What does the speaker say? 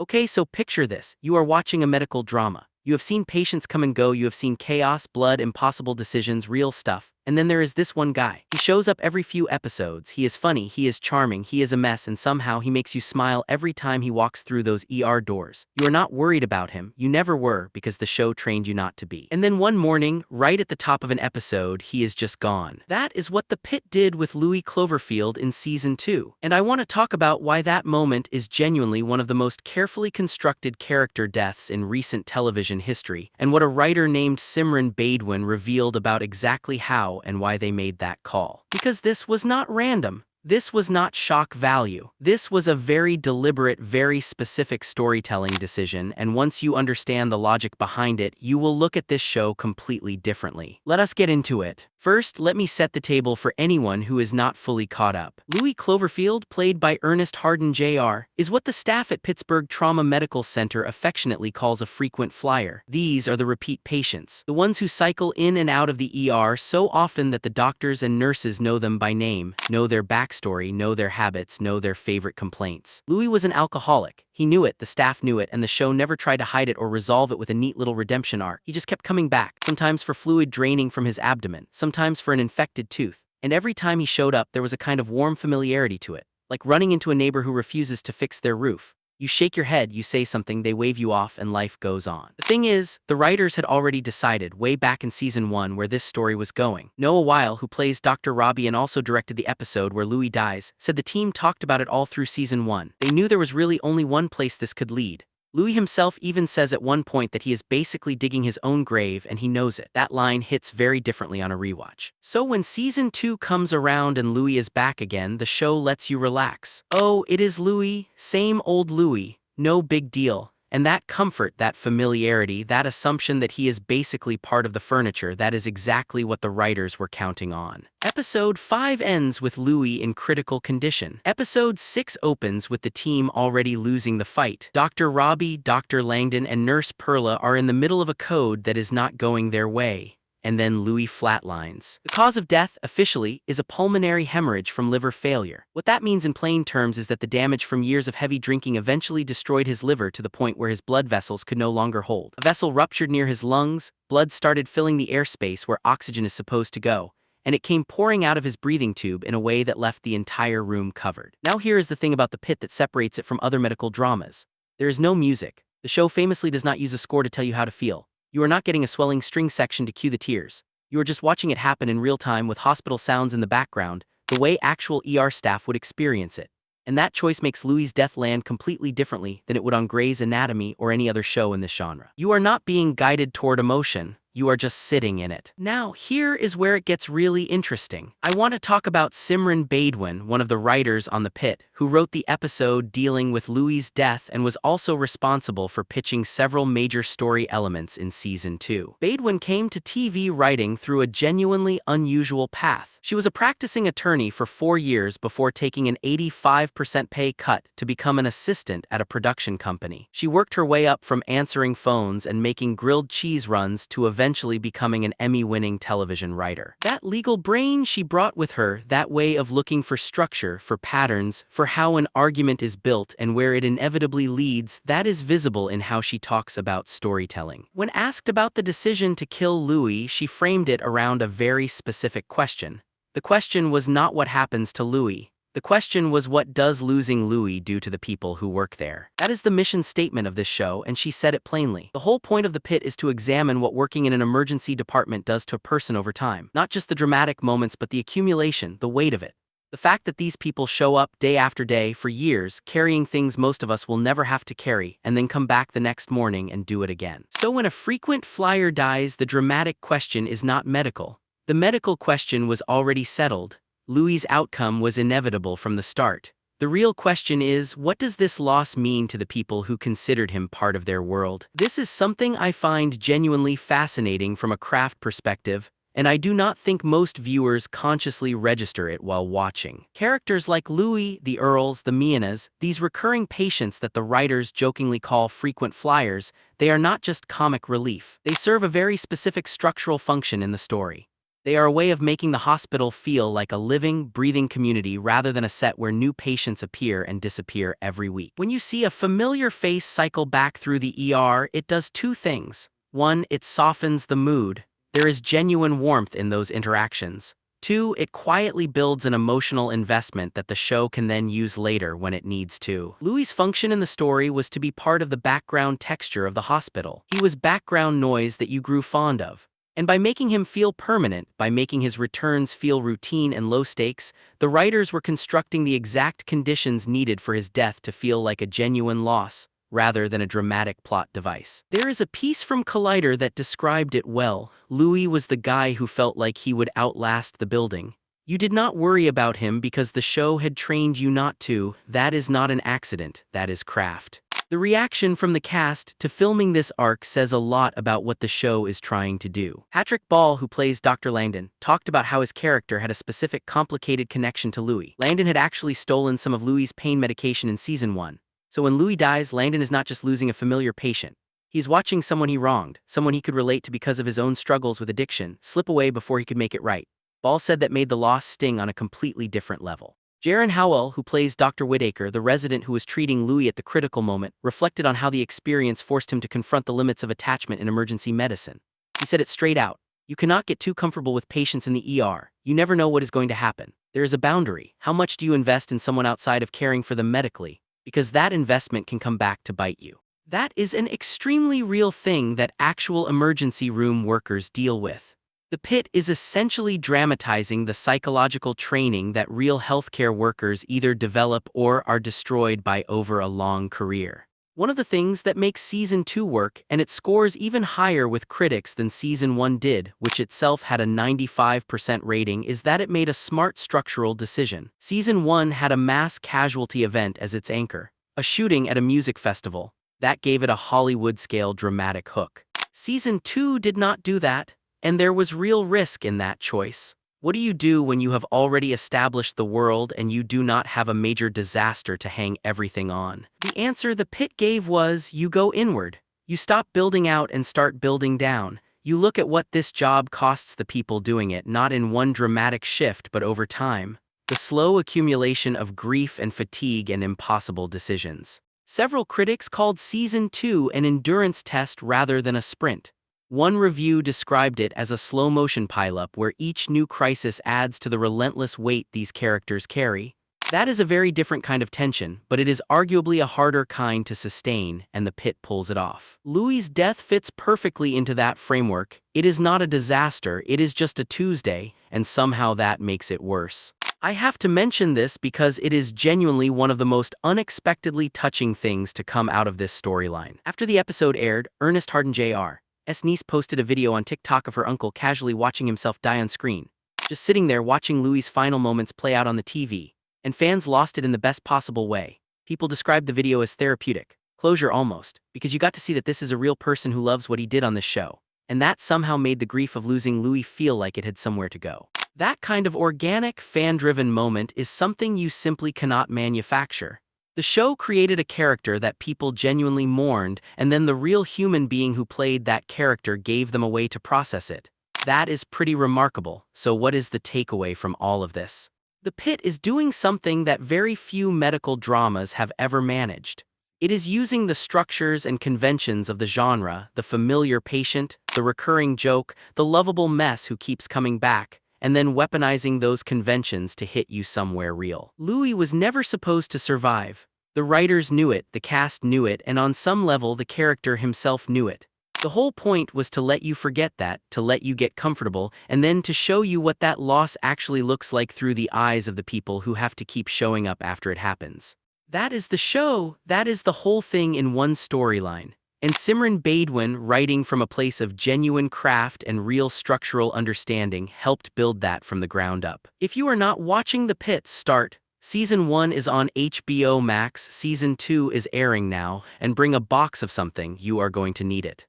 Okay, so picture this. You are watching a medical drama. You have seen patients come and go, you have seen chaos, blood, impossible decisions, real stuff. And then there is this one guy. He shows up every few episodes. He is funny, he is charming, he is a mess, and somehow he makes you smile every time he walks through those ER doors. You are not worried about him. You never were, because the show trained you not to be. And then one morning, right at the top of an episode, he is just gone. That is what the Pitt did with Louie Cloverfield in season 2. And I want to talk about why that moment is genuinely one of the most carefully constructed character deaths in recent television history, and what a writer named Simran Baidwan revealed about exactly how and why they made that call. Because this was not random. This was not shock value. This was a very deliberate, very specific storytelling decision, and once you understand the logic behind it, you will look at this show completely differently. Let us get into it. First, let me set the table for anyone who is not fully caught up. Louie Cloverfield, played by Ernest Hardin Jr., is what the staff at Pittsburgh Trauma Medical Center affectionately calls a frequent flyer. These are the repeat patients, the ones who cycle in and out of the ER so often that the doctors and nurses know them by name, know their backstory, know their habits, know their favorite complaints. Louie was an alcoholic. He knew it, the staff knew it, and the show never tried to hide it or resolve it with a neat little redemption arc. He just kept coming back, sometimes for fluid draining from his abdomen, sometimes for an infected tooth. And every time he showed up, there was a kind of warm familiarity to it, like running into a neighbor who refuses to fix their roof. You shake your head, you say something, they wave you off, and life goes on. The thing is, the writers had already decided way back in season 1 where this story was going. Noah Wyle, who plays Dr. Robbie and also directed the episode where Louie dies, said the team talked about it all through season 1. They knew there was really only one place this could lead. Louie himself even says at one point that he is basically digging his own grave and he knows it. That line hits very differently on a rewatch. So when season 2 comes around and Louie is back again, the show lets you relax. Oh, it is Louie, same old Louie, no big deal. And that comfort, that familiarity, that assumption that he is basically part of the furniture, that is exactly what the writers were counting on. Episode 5 ends with Louie in critical condition. Episode 6 opens with the team already losing the fight. Dr. Robbie, Dr. Langdon, and Nurse Perla are in the middle of a code that is not going their way. And then Louie flatlines. The cause of death, officially, is a pulmonary hemorrhage from liver failure. What that means in plain terms is that the damage from years of heavy drinking eventually destroyed his liver to the point where his blood vessels could no longer hold. A vessel ruptured near his lungs, blood started filling the airspace where oxygen is supposed to go, and it came pouring out of his breathing tube in a way that left the entire room covered. Now here is the thing about the Pit that separates it from other medical dramas. There is no music. The show famously does not use a score to tell you how to feel. You are not getting a swelling string section to cue the tears. You are just watching it happen in real time with hospital sounds in the background, the way actual ER staff would experience it. And that choice makes Louie's death land completely differently than it would on Grey's Anatomy or any other show in this genre. You are not being guided toward emotion. You are just sitting in it. Now, here is where it gets really interesting. I want to talk about Simran Baidwan, one of the writers on The Pitt, who wrote the episode dealing with Louie's death and was also responsible for pitching several major story elements in season 2. Baidwan came to TV writing through a genuinely unusual path. She was a practicing attorney for 4 years before taking an 85% pay cut to become an assistant at a production company. She worked her way up from answering phones and making grilled cheese runs to eventually becoming an Emmy-winning television writer. That legal brain she brought with her, that way of looking for structure, for patterns, for how an argument is built and where it inevitably leads, that is visible in how she talks about storytelling. When asked about the decision to kill Louie, she framed it around a very specific question. The question was not what happens to Louie. The question was, what does losing Louie do to the people who work there? That is the mission statement of this show, and she said it plainly. The whole point of The Pit is to examine what working in an emergency department does to a person over time. Not just the dramatic moments, but the accumulation, the weight of it. The fact that these people show up day after day for years, carrying things most of us will never have to carry, and then come back the next morning and do it again. So when a frequent flyer dies, the dramatic question is not medical. The medical question was already settled. Louie's outcome was inevitable from the start. The real question is, what does this loss mean to the people who considered him part of their world? This is something I find genuinely fascinating from a craft perspective, and I do not think most viewers consciously register it while watching. Characters like Louie, the Earls, the Mianas, these recurring patients that the writers jokingly call frequent flyers, they are not just comic relief. They serve a very specific structural function in the story. They are a way of making the hospital feel like a living, breathing community rather than a set where new patients appear and disappear every week. When you see a familiar face cycle back through the ER, it does two things. One, it softens the mood. There is genuine warmth in those interactions. Two, it quietly builds an emotional investment that the show can then use later when it needs to. Louie's function in the story was to be part of the background texture of the hospital. He was background noise that you grew fond of. And by making him feel permanent, by making his returns feel routine and low stakes, the writers were constructing the exact conditions needed for his death to feel like a genuine loss, rather than a dramatic plot device. There is a piece from Collider that described it well. Louie was the guy who felt like he would outlast the building. You did not worry about him because the show had trained you not to. That is not an accident, that is craft. The reaction from the cast to filming this arc says a lot about what the show is trying to do. Patrick Ball, who plays Dr. Langdon, talked about how his character had a specific complicated connection to Louie. Langdon had actually stolen some of Louie's pain medication in season 1. So when Louie dies, Langdon is not just losing a familiar patient. He's watching someone he wronged, someone he could relate to because of his own struggles with addiction, slip away before he could make it right. Ball said that made the loss sting on a completely different level. Jaron Howell, who plays Dr. Whitaker, the resident who was treating Louie at the critical moment, reflected on how the experience forced him to confront the limits of attachment in emergency medicine. He said it straight out. You cannot get too comfortable with patients in the ER. You never know what is going to happen. There is a boundary. How much do you invest in someone outside of caring for them medically? Because that investment can come back to bite you. That is an extremely real thing that actual emergency room workers deal with. The Pitt is essentially dramatizing the psychological training that real healthcare workers either develop or are destroyed by over a long career. One of the things that makes Season 2 work, and it scores even higher with critics than Season 1 did, which itself had a 95% rating, is that it made a smart structural decision. Season 1 had a mass casualty event as its anchor, a shooting at a music festival. That gave it a Hollywood-scale dramatic hook. Season 2 did not do that. And there was real risk in that choice. What do you do when you have already established the world and you do not have a major disaster to hang everything on? The answer the Pitt gave was, you go inward. You stop building out and start building down. You look at what this job costs the people doing it, not in one dramatic shift but over time. The slow accumulation of grief and fatigue and impossible decisions. Several critics called Season 2 an endurance test rather than a sprint. One review described it as a slow-motion pileup where each new crisis adds to the relentless weight these characters carry. That is a very different kind of tension, but it is arguably a harder kind to sustain, and the Pitt pulls it off. Louie's death fits perfectly into that framework. It is not a disaster, it is just a Tuesday, and somehow that makes it worse. I have to mention this because it is genuinely one of the most unexpectedly touching things to come out of this storyline. After the episode aired, Ernest Harden Jr. S. niece posted a video on TikTok of her uncle casually watching himself die on screen, just sitting there watching Louie's final moments play out on the TV, and fans lost it in the best possible way. People described the video as therapeutic, closure almost, because you got to see that this is a real person who loves what he did on this show, and that somehow made the grief of losing Louie feel like it had somewhere to go. That kind of organic, fan-driven moment is something you simply cannot manufacture. The show created a character that people genuinely mourned, and then the real human being who played that character gave them a way to process it. That is pretty remarkable. So what is the takeaway from all of this? The Pitt is doing something that very few medical dramas have ever managed. It is using the structures and conventions of the genre, the familiar patient, the recurring joke, the lovable mess who keeps coming back, and then weaponizing those conventions to hit you somewhere real. Louie was never supposed to survive. The writers knew it, the cast knew it, and on some level the character himself knew it. The whole point was to let you forget that, to let you get comfortable, and then to show you what that loss actually looks like through the eyes of the people who have to keep showing up after it happens. That is the show, that is the whole thing in one storyline. And Simran Baidwan, writing from a place of genuine craft and real structural understanding, helped build that from the ground up. If you are not watching The Pitt, start. Season 1 is on HBO Max, Season 2 is airing now, and bring a box of something, you are going to need it.